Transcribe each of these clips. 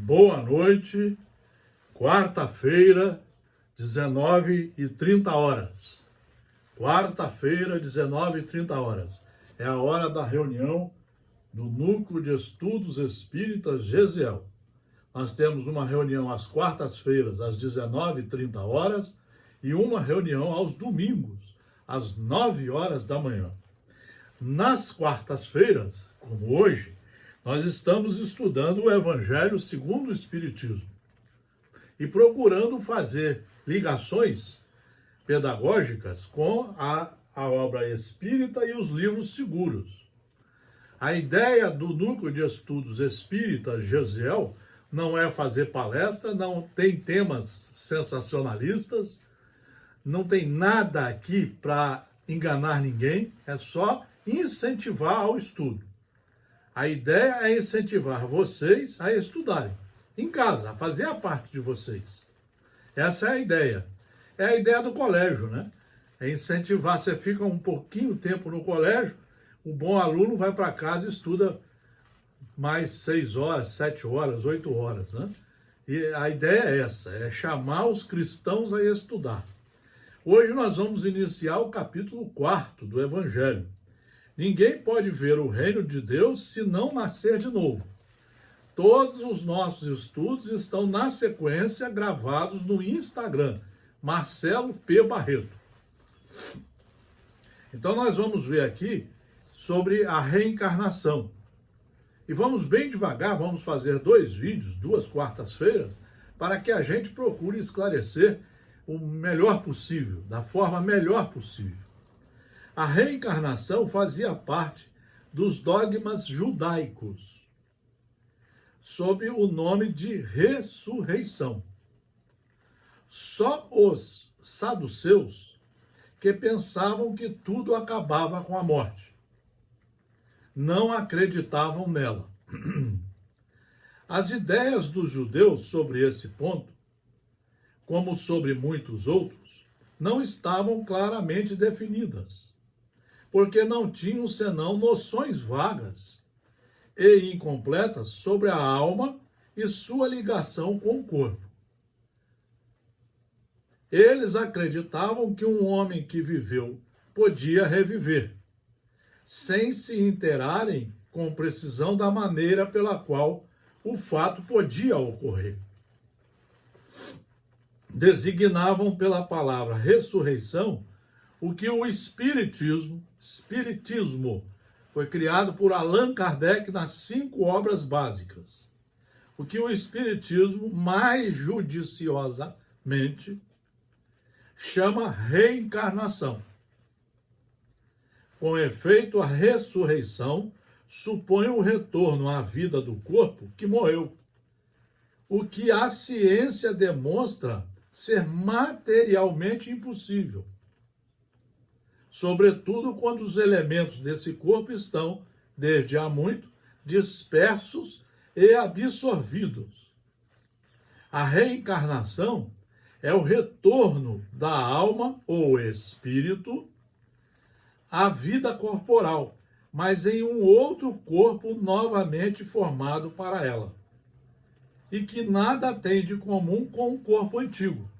Boa noite, quarta-feira, 19h30. Quarta-feira, 19h30. É a hora da reunião do Núcleo de Estudos Espíritas Gesiel. Nós temos uma reunião às quartas-feiras, às 19h30, e uma reunião aos domingos, às 9h da manhã. Nas quartas-feiras, como hoje, nós estamos estudando o Evangelho segundo o Espiritismo e procurando fazer ligações pedagógicas com a obra espírita e os livros seguros. A ideia do Núcleo de Estudos Espíritas Gesiel não é fazer palestra, não tem temas sensacionalistas, não tem nada aqui para enganar ninguém, é só incentivar ao estudo. A ideia é incentivar vocês a estudarem em casa, a fazer a parte de vocês. Essa é a ideia. É a ideia do colégio, né? É incentivar, você fica um pouquinho tempo no colégio, o bom aluno vai para casa e estuda mais 6 horas, 7 horas, 8 horas, né? E a ideia é essa, é chamar os cristãos a estudar. Hoje nós vamos iniciar o capítulo 4 do Evangelho. Ninguém pode ver o reino de Deus se não nascer de novo. Todos os nossos estudos estão na sequência gravados no Instagram, Marcelo P. Barreto. Então nós vamos ver aqui sobre a reencarnação. E vamos bem devagar, vamos fazer 2 vídeos, 2 quartas-feiras, para que a gente procure esclarecer o melhor possível, da forma melhor possível. A reencarnação fazia parte dos dogmas judaicos, sob o nome de ressurreição. Só os saduceus que pensavam que tudo acabava com a morte não acreditavam nela. As ideias dos judeus sobre esse ponto, como sobre muitos outros, não estavam claramente definidas, porque não tinham senão noções vagas e incompletas sobre a alma e sua ligação com o corpo. Eles acreditavam que um homem que viveu podia reviver, sem se inteirarem com precisão da maneira pela qual o fato podia ocorrer. Designavam pela palavra ressurreição o que o espiritismo foi criado por Allan Kardec nas 5 obras básicas. O que o espiritismo mais judiciosamente chama reencarnação. Com efeito, a ressurreição supõe o retorno à vida do corpo que morreu, o que a ciência demonstra ser materialmente impossível, sobretudo quando os elementos desse corpo estão, desde há muito, dispersos e absorvidos. A reencarnação é o retorno da alma ou espírito à vida corporal, mas em um outro corpo novamente formado para ela, e que nada tem de comum com o corpo antigo.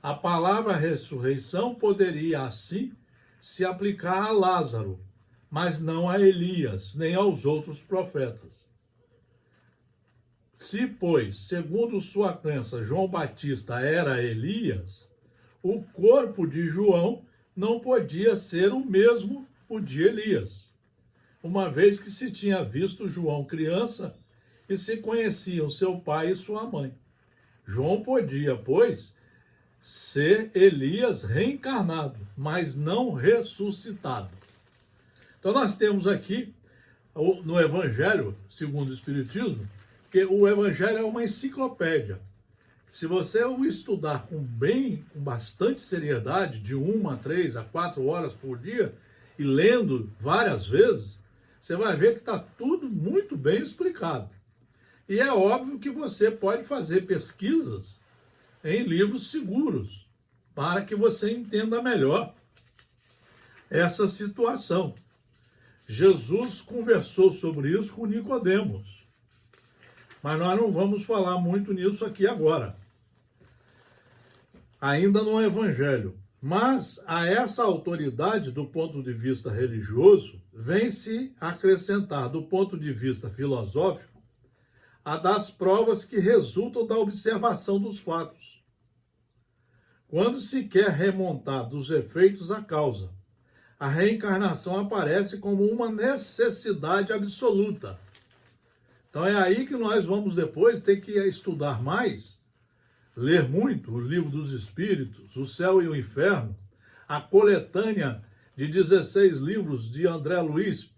A palavra ressurreição poderia, assim, se aplicar a Lázaro, mas não a Elias, nem aos outros profetas. Se, pois, segundo sua crença, João Batista era Elias, o corpo de João não podia ser o mesmo o de Elias, uma vez que se tinha visto João criança e se conheciam seu pai e sua mãe. João podia, pois, ser Elias reencarnado, mas não ressuscitado. Então nós temos aqui, no Evangelho, segundo o Espiritismo, que o Evangelho é uma enciclopédia. Se você o estudar com bastante seriedade, de 1 a 3 a 4 horas por dia, e lendo várias vezes, você vai ver que está tudo muito bem explicado. E é óbvio que você pode fazer pesquisas em livros seguros, para que você entenda melhor essa situação. Jesus conversou sobre isso com Nicodemos. Mas nós não vamos falar muito nisso aqui agora. Ainda no Evangelho. Mas a essa autoridade, do ponto de vista religioso, vem se acrescentar, do ponto de vista filosófico, a das provas que resultam da observação dos fatos. Quando se quer remontar dos efeitos à causa, a reencarnação aparece como uma necessidade absoluta. Então é aí que nós vamos depois ter que estudar mais, ler muito o Livro dos Espíritos, O Céu e o Inferno, a coletânea de 16 livros de André Luiz,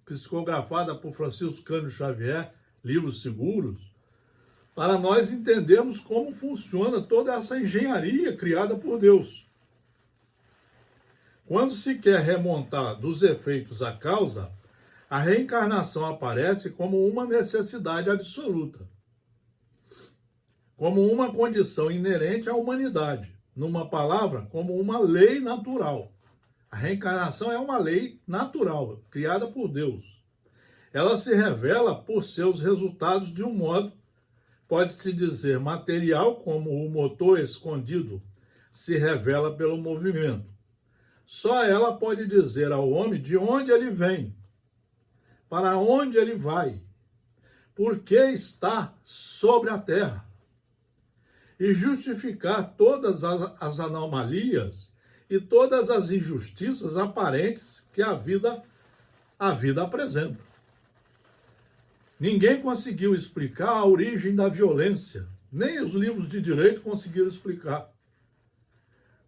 psicografada por Francisco Cândido Xavier, livros seguros, para nós entendermos como funciona toda essa engenharia criada por Deus. Quando se quer remontar dos efeitos à causa, a reencarnação aparece como uma necessidade absoluta, como uma condição inerente à humanidade, numa palavra, como uma lei natural. A reencarnação é uma lei natural, criada por Deus. Ela se revela por seus resultados de um modo, pode-se dizer, material, como o motor escondido se revela pelo movimento. Só ela pode dizer ao homem de onde ele vem, para onde ele vai, por que está sobre a terra, e justificar todas as anomalias e todas as injustiças aparentes que a vida apresenta. Ninguém conseguiu explicar a origem da violência, nem os livros de direito conseguiram explicar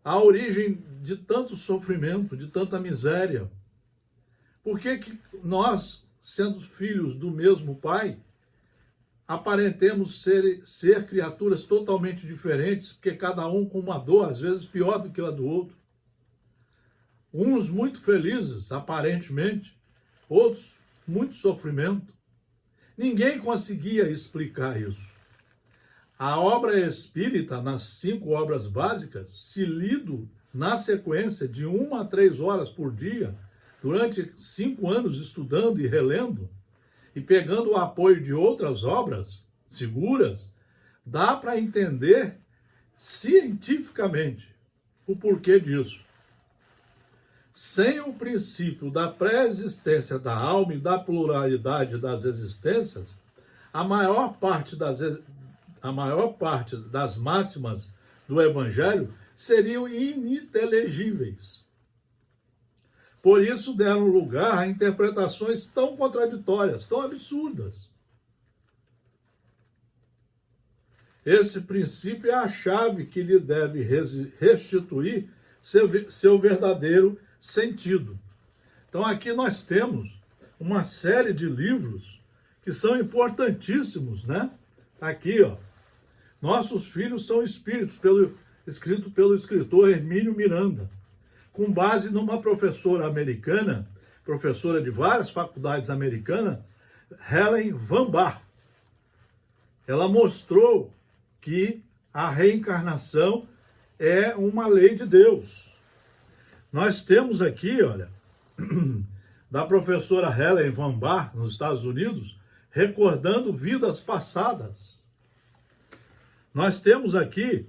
a origem de tanto sofrimento, de tanta miséria. Por que nós, sendo filhos do mesmo Pai, aparentemos ser criaturas totalmente diferentes, porque cada um com uma dor, às vezes pior do que a do outro? Uns muito felizes, aparentemente, outros muito sofrimento. Ninguém conseguia explicar isso. A obra espírita, nas 5 obras básicas, se lido na sequência de 1 a 3 horas por dia, durante 5 anos estudando e relendo, e pegando o apoio de outras obras seguras, dá para entender cientificamente o porquê disso. Sem o princípio da pré-existência da alma e da pluralidade das existências, a maior parte das máximas do Evangelho seriam ininteligíveis. Por isso deram lugar a interpretações tão contraditórias, tão absurdas. Esse princípio é a chave que lhe deve restituir seu verdadeiro sentido. Então aqui nós temos uma série de livros que são importantíssimos, né? Aqui, ó. Nossos Filhos são Espíritos, escrito pelo escritor Hermínio Miranda, com base numa professora americana, professora de várias faculdades americanas, Helen Van Baar. Ela mostrou que a reencarnação é uma lei de Deus. Nós temos aqui, olha, da professora Helen Van Baar, nos Estados Unidos, recordando vidas passadas. Nós temos aqui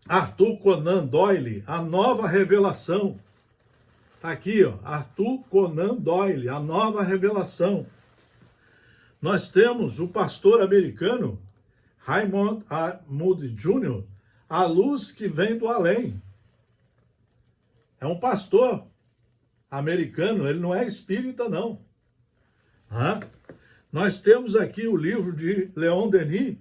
Arthur Conan Doyle, A Nova Revelação. Está aqui, ó, Arthur Conan Doyle, A Nova Revelação. Nós temos o pastor americano Raymond A. Moody Jr., A Luz que Vem do Além. É um pastor americano, ele não é espírita, não. Nós temos aqui o livro de Leon Denis,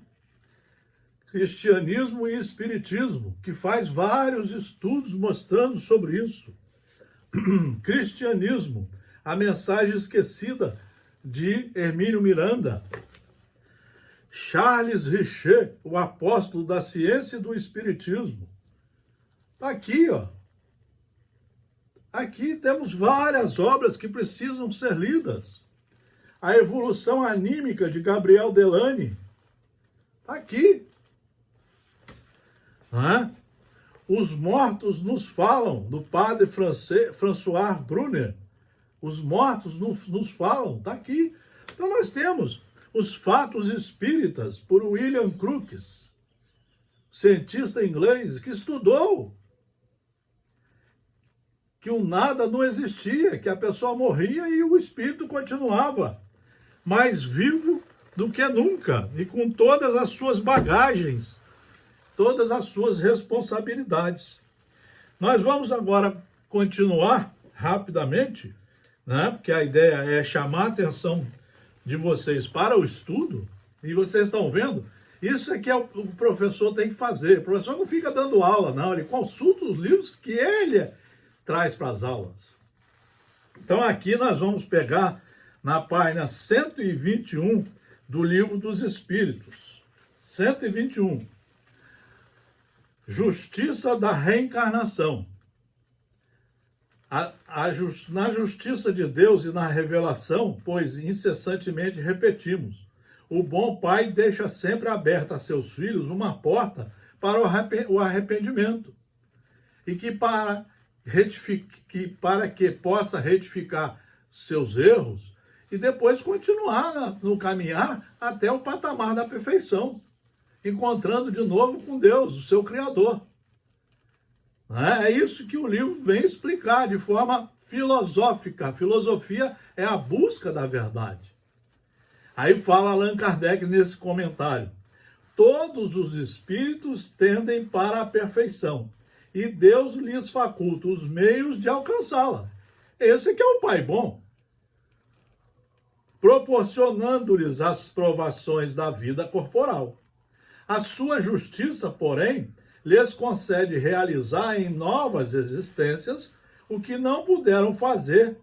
Cristianismo e Espiritismo, que faz vários estudos mostrando sobre isso. Cristianismo, a mensagem esquecida, de Hermínio Miranda. Charles Richer, o apóstolo da ciência e do espiritismo. Está aqui, ó. Aqui temos várias obras que precisam ser lidas. A evolução anímica de Gabriel Delany. Está aqui. Os Mortos Nos Falam, do padre François Brunner. Os Mortos nos Falam, está aqui. Então nós temos Os Fatos Espíritas, por William Crookes, cientista inglês que estudou que o nada não existia, que a pessoa morria e o espírito continuava mais vivo do que nunca e com todas as suas bagagens, todas as suas responsabilidades. Nós vamos agora continuar rapidamente, né? Porque a ideia é chamar a atenção de vocês para o estudo, e vocês estão vendo, isso é que o professor tem que fazer. O professor não fica dando aula, não, ele consulta os livros que ele traz para as aulas. Então aqui nós vamos pegar na página 121 do Livro dos Espíritos. 121. Justiça da reencarnação. Na justiça de Deus e na revelação, pois incessantemente repetimos, o bom pai deixa sempre aberta a seus filhos uma porta para o arrependimento, e que para que possa retificar seus erros e depois continuar no caminhar até o patamar da perfeição, encontrando de novo com Deus, o seu Criador. É isso que o livro vem explicar de forma filosófica. A filosofia é a busca da verdade. Aí fala Allan Kardec nesse comentário: todos os espíritos tendem para a perfeição e Deus lhes faculta os meios de alcançá-la. Esse que é o Pai bom, proporcionando-lhes as provações da vida corporal. A sua justiça, porém, lhes concede realizar em novas existências o que não puderam fazer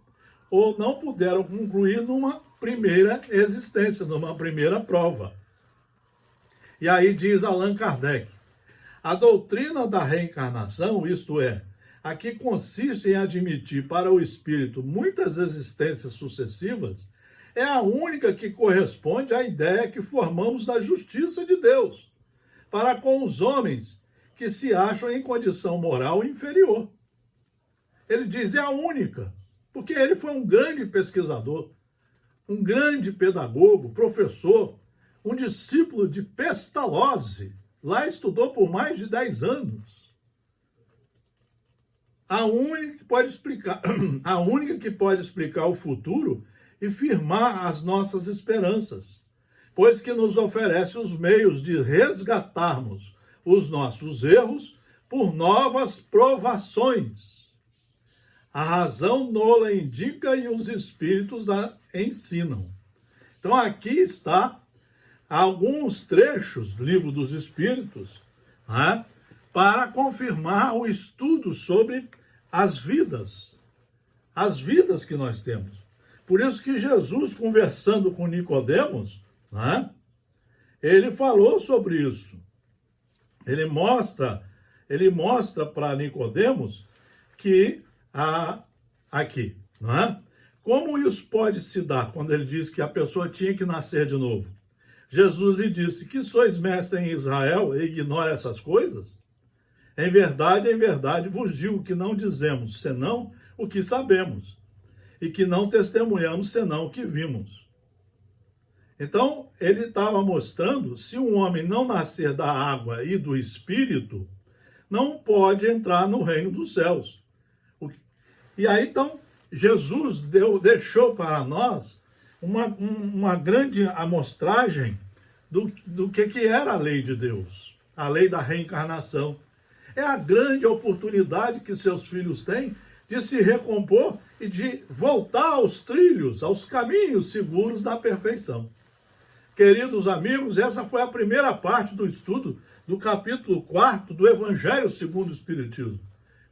ou não puderam concluir numa primeira existência, numa primeira prova. E aí diz Allan Kardec: a doutrina da reencarnação, isto é, a que consiste em admitir para o espírito muitas existências sucessivas, é a única que corresponde à ideia que formamos da justiça de Deus para com os homens que se acham em condição moral inferior. Ele diz, é a única, porque ele foi um grande pesquisador, um grande pedagogo, professor, um discípulo de Pestalozzi. Lá estudou por mais de 10 anos. A única que pode explicar o futuro e firmar as nossas esperanças, pois que nos oferece os meios de resgatarmos os nossos erros por novas provações. A razão nola indica e os espíritos a ensinam. Então aqui está alguns trechos do Livro dos Espíritos, né, para confirmar o estudo sobre as vidas que nós temos. Por isso que Jesus, conversando com Nicodemos, né, ele falou sobre isso. Ele mostra para Nicodemos que aqui, não é? Como isso pode se dar quando ele diz que a pessoa tinha que nascer de novo? Jesus lhe disse, que sois mestre em Israel e ignora essas coisas? Em verdade vos digo que não dizemos senão o que sabemos, e que não testemunhamos senão o que vimos. Então, ele estava mostrando, se um homem não nascer da água e do Espírito, não pode entrar no reino dos céus. E aí, então, Jesus deixou para nós uma grande amostragem do que era a lei de Deus, a lei da reencarnação. É a grande oportunidade que seus filhos têm de se recompor e de voltar aos trilhos, aos caminhos seguros da perfeição. Queridos amigos, essa foi a primeira parte do estudo do capítulo 4 do Evangelho segundo o Espiritismo.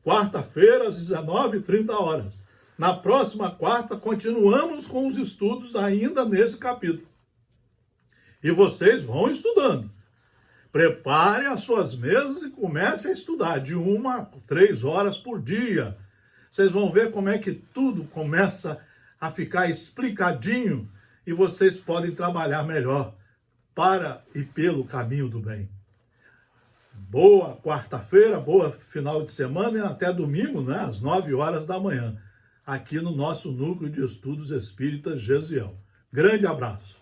Quarta-feira, às 19h30. Na próxima quarta, continuamos com os estudos ainda nesse capítulo. E vocês vão estudando. Preparem as suas mesas e comecem a estudar de 1 a 3 horas por dia. Vocês vão ver como é que tudo começa a ficar explicadinho e vocês podem trabalhar melhor para e pelo caminho do bem. Boa quarta-feira, boa final de semana e até domingo, né, às 9h, aqui no nosso Núcleo de Estudos Espíritas Gesiel. Grande abraço.